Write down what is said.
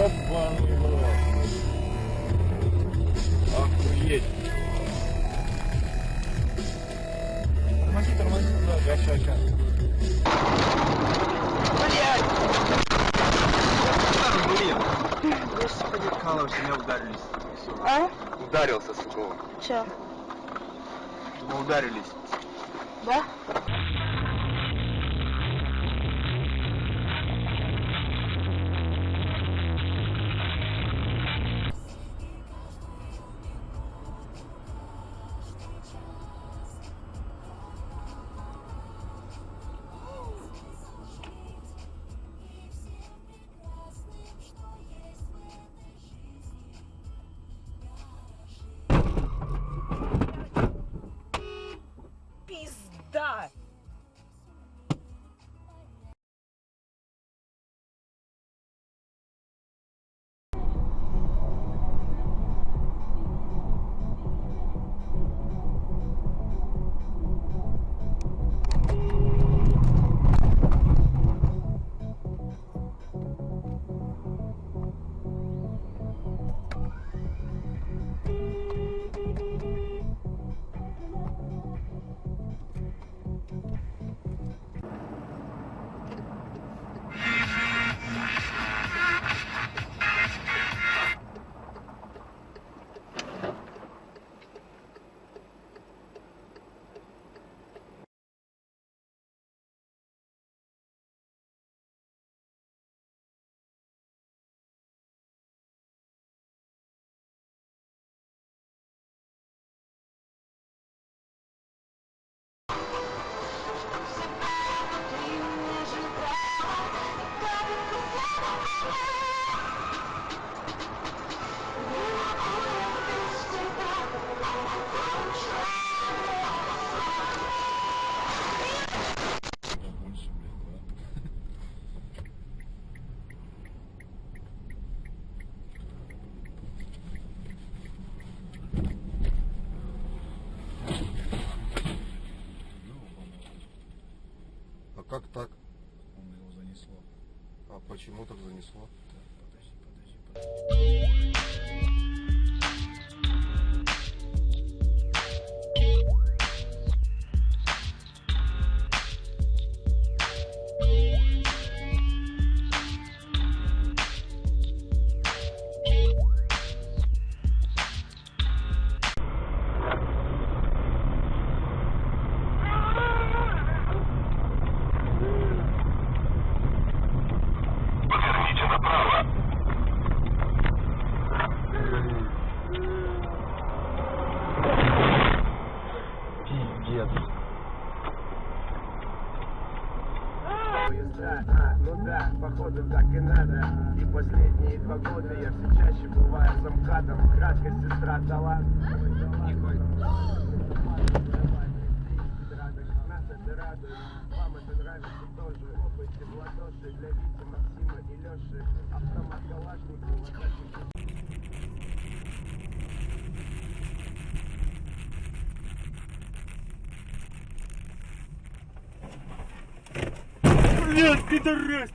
Ёбаный. Охуеть. Тормози, да, ща. Блядь! Господи, Калыч, меня ударились. А? Ударился, сука. Че? Мы ударились. Да? Пизда! А как так? Он его занесло. А почему так занесло? Подожди. Ну да, походу так и надо. И последние 2 года я все чаще бываю замкадом. Краткость, сестра, талант. Нас это радует, вам это нравится тоже. Хлопайте в ладоши для Вити, Максима и Леши. Автомат Калашникова. Блядь, пидорас!